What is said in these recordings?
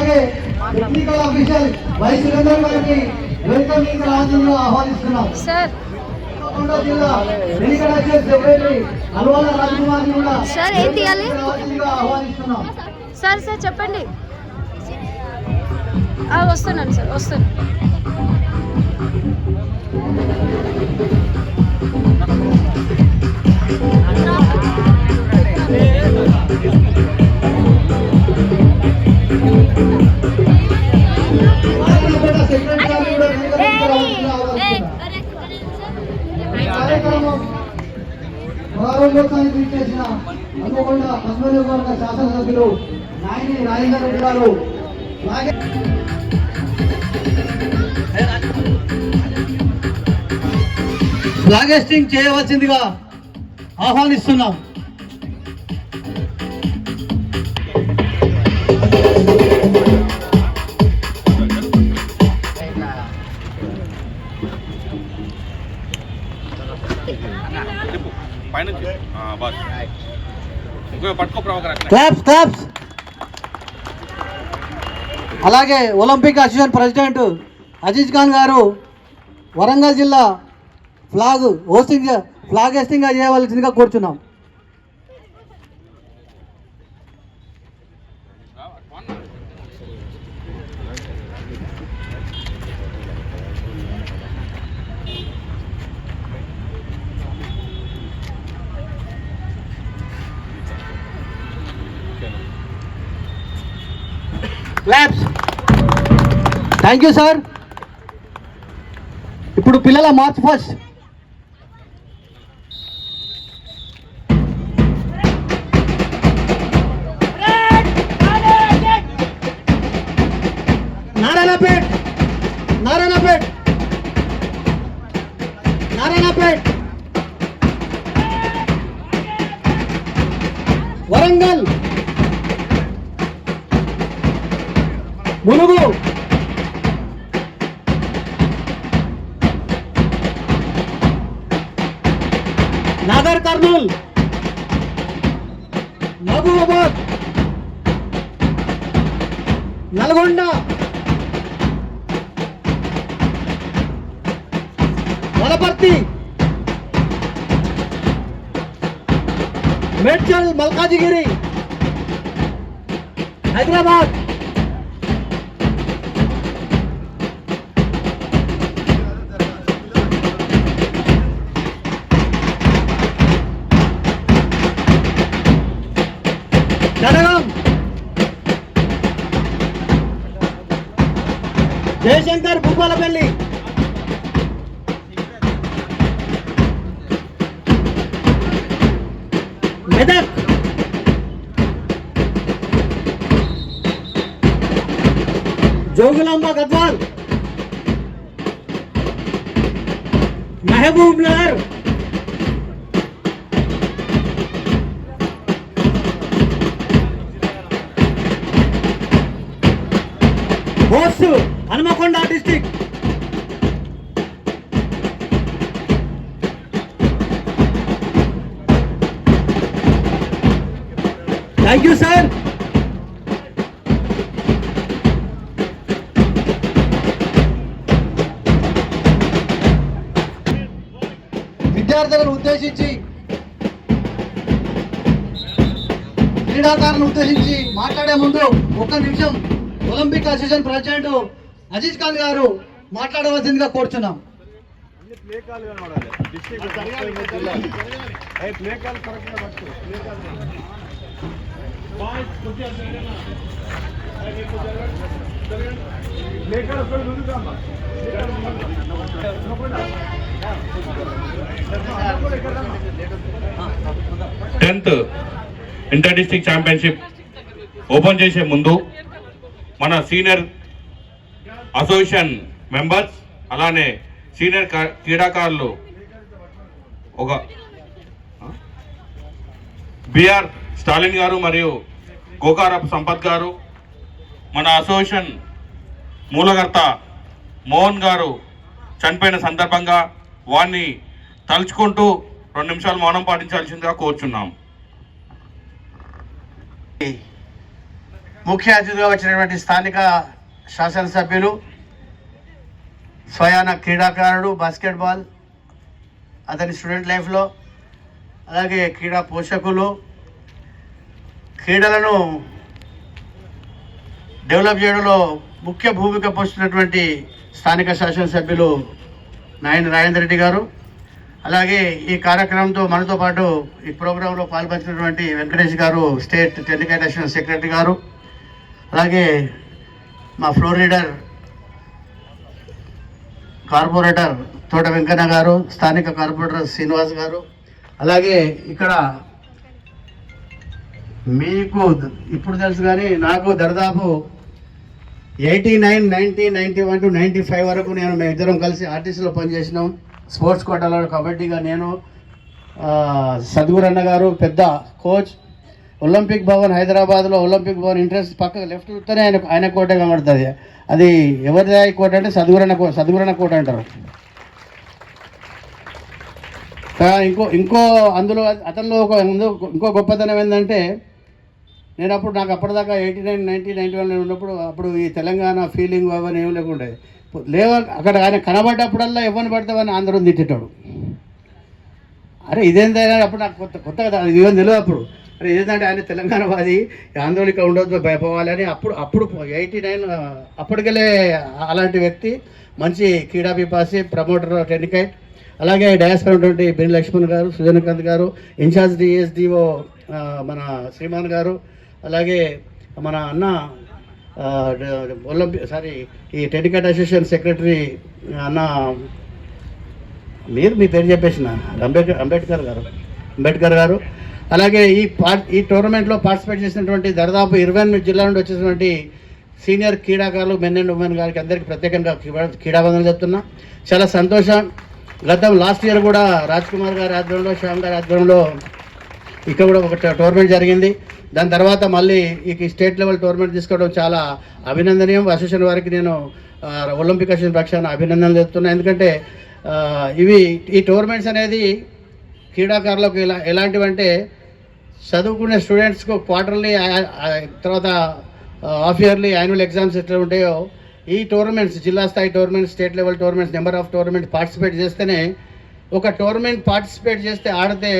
అలాగే technical officer vice Surender గారికి welcome రాజుగా ఆహ్వానిస్తున్నాం. జిల్లా ఎన్నికల సెక్రటరీ అల్వాల రాజకుమార్ కూడా రాజుగా ఆహ్వానిస్తున్నాం. సార్ చెప్పండి. వస్తున్నాను సార్, వస్తాను. ప్రారంభోత్సవానికి చేసిన అనుకోకుండా పద్మనియోగవర్గ శాసనసభ్యులు నాయని రాజేందర్ రెడ్డి గారు ఫ్లాగెస్టింగ్ చేయవలసిందిగా ఆహ్వానిస్తున్నాం. అలాగే Olympic association president Aziz Khan గారు వరంగల్ జిల్లా ఫ్లాగ్ హోస్టింగ్ చేయవలసిందిగా కోరుచున్నాం. క్లాప్స్. Thank you sir. ఇప్పుడు పిల్లల march past. Narayanpet Warangal, Mulugu, Nagar Kurnool, Mahabubabad, Nalgonda, Wanaparthy, Medchal, Malkajgiri, Hyderabad, Jangaon, Jayashankar, Bhupalpally, Medak, Jogulamba Gadwal, Mahabub Nagar, host Hanamkonda district, thank you sir. విద్యార్థులను ఉద్దేశించి క్రీడాకారులను ఉద్దేశించి మాట్లాడే ముందు ఒక్క నిమిషం Olympic association president Aziz Khan గారు మాట్లాడవలసిందిగా కోరుచున్నాం. Tenth inter district championship open చేసే ముందు మన సీనియర్ అసోసియేషన్ మెంబర్స్ అలానే సీనియర్ క్రీడాకారులు ఒక బిఆర్ స్టాలిన్ గారు మరియు గోకారప్ సంపత్ గారు, మన అసోసియేషన్ మూలకర్త మోహన్ గారు చనిపోయిన సందర్భంగా వారిని తలుచుకుంటూ 2 నిమిషాలు మౌనం పాటించాల్సిందిగా కోరుచున్నాం. ముఖ్య అతిథిగా వచ్చినటువంటి స్థానిక శాసనసభ్యులు, స్వయాన క్రీడాకారుడు, బాస్కెట్బాల్ అతని స్టూడెంట్ లైఫ్లో, అలాగే క్రీడా పోషకులు, క్రీడలను డెవలప్ చేయడంలో ముఖ్య భూమిక పోషిస్తున్నటువంటి స్థానిక శాసనసభ్యులు నాయన రాజేందర్ రెడ్డి గారు, అలాగే ఈ కార్యక్రమంతో మనతో పాటు ఈ ప్రోగ్రాంలో పాల్పంచినటువంటి వెంకటేష్ గారు, స్టేట్ టెక్నికల్ అసిస్టెంట్ సెక్రటరీ గారు, అలాగే మా ఫ్లోర్ లీడర్ కార్పొరేటర్ తోట వెంకన్న గారు, స్థానిక కార్పొరేటర్ శ్రీనివాస్ గారు, అలాగే ఇక్కడ మీకు ఇప్పుడు తెలుసు కానీ నాకు దరిదాపు 89, 90, 91 to 95 వరకు మేము ఇద్దరం కలిసి ఆర్టీసీలో పనిచేసినాం. స్పోర్ట్స్ కోటాలో కబడ్డీగా నేను, సద్గురు అన్న గారు పెద్ద కోచ్. ఒలింపిక్ భవన్ హైదరాబాద్లో ఒలింపిక్ భవన్ ఇంట్రెస్ట్ పక్క లెఫ్ట్ చూస్తేనే ఆయన కోట కనబడుతుంది. అది ఎవరిది కోట అంటే సద్గురన్న కోట అంటారు. ఇంకో అందులో అతనిలో ఇంకో గొప్పతనం ఏంటంటే, నేను నాకు అప్పటిదాకా 89, 90, 91 ఉన్నప్పుడు అప్పుడు ఈ తెలంగాణ ఫీలింగ్ అవన్నీ ఏం లేకుండే. అక్కడ ఆయన కనబడ్డప్పుడల్లా ఎవరిని పడతామని అందరూ తిట్టేటాడు. అరే ఇదేంటైనా అప్పుడు నాకు కొత్తగా ఇదేం తెలియదు అప్పుడు. అరే ఇదేంటంటే ఆయన తెలంగాణవాది, ఆందోళన ఉండొద్దు, భయపోవాలని. అప్పుడు 89 అప్పటికెళ్ళే అలాంటి వ్యక్తి, మంచి క్రీడా పిపాసి, ప్రమోటర్ టెక్నికైట్. అలాగే డయాస్పర్ ఉన్నటువంటి బెన్ లక్ష్మణ్ గారు, సుజనకాంత్ గారు, ఇన్ఛార్జ్ డిఎస్డిఓ మన శ్రీమాన్ గారు, అలాగే మన అన్న ఈ టెక్నికల్ అసోసియేషన్ సెక్రటరీ అన్న, మీ పేరు చెప్పేసిన అంబేద్కర్ గారు, అలాగే ఈ టోర్నమెంట్లో పార్టిసిపేట్ చేసినటువంటి దాదాపు 28 జిల్లాల నుండి వచ్చేసినటువంటి సీనియర్ క్రీడాకారులు, మెన్ అండ్ ఉమెన్ గారికి అందరికీ ప్రత్యేకంగా క్రీడాబంధనలు చెప్తున్నా. చాలా సంతోషం. లాస్ట్ ఇయర్ కూడా రాజ్ కుమార్ గారి ఆధ్వర్యంలో, శ్యామ్ గారి ఆధ్వర్యంలో ఇక్కడ కూడా ఒక టోర్నమెంట్ జరిగింది. దాని తర్వాత మళ్ళీ ఈ స్టేట్ లెవెల్ టోర్నమెంట్ తీసుకోవడం చాలా అభినందనీయం. అసోసియేషన్ వారికి నేను ఒలింపిక్ అసోసియేషన్ పక్షాన అభినందనలు చెప్తున్నాను. ఎందుకంటే ఈ టోర్నమెంట్స్ అనేది క్రీడాకారులకు ఎలాంటివంటే, చదువుకునే స్టూడెంట్స్కు క్వార్టర్లీ, తర్వాత హాఫ్ ఇయర్లీ, యాన్యువల్ ఎగ్జామ్స్ ఎట్లా ఉంటాయో, ఈ టోర్నమెంట్స్, జిల్లా స్థాయి tournaments, state level tournaments, number of tournaments participate చేస్తేనే, ఒక టోర్నమెంట్ పార్టిసిపేట్ చేస్తే ఆడితే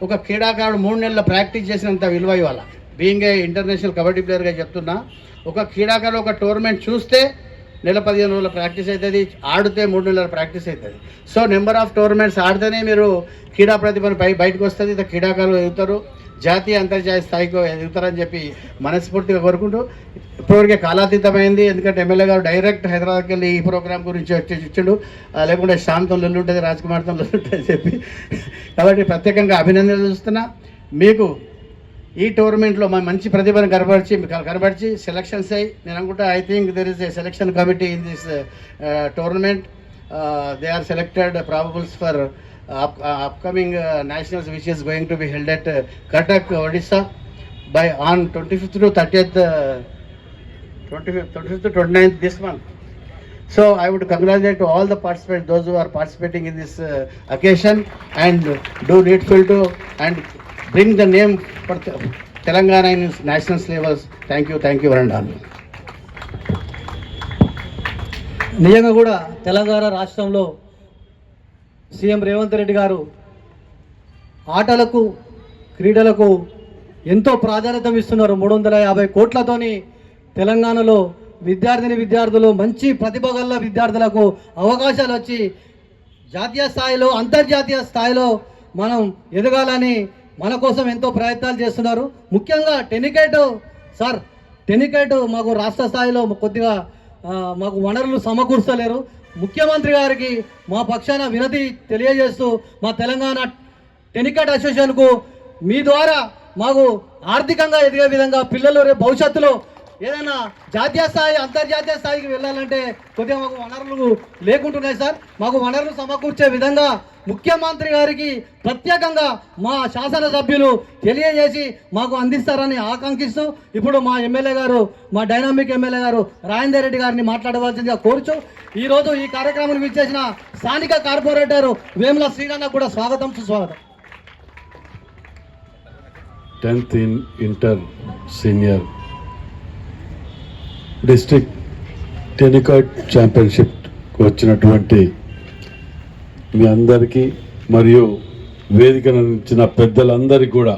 ఒక క్రీడాకారుడు 3 నెలల ప్రాక్టీస్ చేసినంత విలువ ఇవ్వాలి. బీయింగ్ ఏ ఇంటర్నేషనల్ కబడ్డీ ప్లేయర్గా చెప్తున్నా, ఒక క్రీడాకారుడు ఒక టోర్నమెంట్ చూస్తే 15 రోజుల ప్రాక్టీస్ అవుతుంది, ఆడితే 3 నెలల ప్రాక్టీస్ అవుతుంది. సో నెంబర్ ఆఫ్ టోర్నమెంట్స్ ఆడితేనే మీరు క్రీడా ప్రతిభను బయటకు వస్తుంది, క్రీడాకారులు ఎదుగుతారు, జాతీయ అంతర్జాతీయ స్థాయికి ఎదుగుతారని చెప్పి మనస్ఫూర్తిగా కోరుకుంటూ, ఇప్పటివరకే కాలాతీతమైంది. ఎందుకంటే ఎమ్మెల్యే గారు డైరెక్ట్ హైదరాబాద్కి వెళ్ళి ఈ ప్రోగ్రాం గురించి ఇచ్చిండు, లేకుంటే శ్యామ్తో లొల్లి ఉంటుంది, రాజ్ కుమార్తో లొల్లి ఉంటుంది చెప్పి. కాబట్టి ప్రత్యేకంగా అభినందనలు చూస్తున్నా. మీకు ఈ టోర్నమెంట్లో మంచి ప్రతిభను కనబరిచి సెలక్షన్స్ అయ్యి, నేను అనుకుంటా I think there is a selection committee in this tournament. They are selected probables for upcoming nationals, which is going to be held at Cuttack, Odisha on 25th to 30th, 25th to 29th this month. So I would congratulate to all the participants, those who are participating in this occasion, and do needful to and bring the name for Telangana in national levels. Thank you very much. నిజంగా కూడా తెలంగాణ రాష్ట్రంలో CM Revanth Reddy గారు ఆటలకు, క్రీడలకు ఎంతో ప్రాధాన్యత ఇస్తున్నారు. 350 కోట్లతోని తెలంగాణలో విద్యార్థులు, మంచి ప్రతిభ గల విద్యార్థులకు అవకాశాలు వచ్చి జాతీయ స్థాయిలో, అంతర్జాతీయ స్థాయిలో మనం ఎదగాలని మన కోసం ఎంతో ప్రయత్నాలు చేస్తున్నారు. ముఖ్యంగా టెనికేట్ మాకు రాష్ట్ర స్థాయిలో కొద్దిగా మాకు వనరులు సమకూర్చలేరు. ముఖ్యమంత్రి గారికి మా పక్షాన వినతి తెలియజేస్తూ, మా తెలంగాణ టెనికేట్ అసోసియేషన్కు మీ ద్వారా మాకు ఆర్థికంగా ఎదిగే విధంగా, పిల్లలు రేపు భవిష్యత్తులో ఏదైనా జాతీయ స్థాయి, అంతర్జాతీయ స్థాయికి వెళ్ళాలంటే కొద్దిగా మాకు వనరులు లేకుంటున్నాయి సార్. మాకు వనరులు సమకూర్చే విధంగా ముఖ్యమంత్రి గారికి ప్రత్యేకంగా మా శాసనసభ్యులు తెలియజేసి మాకు అందిస్తారని ఆకాంక్షిస్తూ, ఇప్పుడు మా ఎమ్మెల్యే గారు, మా డైనామిక్ ఎమ్మెల్యే గారు రాజేందర్ రెడ్డి గారిని మాట్లాడవలసిందిగా కోరుచు, ఈరోజు ఈ కార్యక్రమానికి విచ్చేసిన స్థానిక కార్పొరేటర్ వేముల శ్రీరన్న కూడా స్వాగతం, సుస్వాగతం. 10th in inter senior district tennikoit championship వచ్చినటువంటి మీ అందరికీ మరియు వేదికను ఇచ్చిన పెద్దలందరికీ కూడా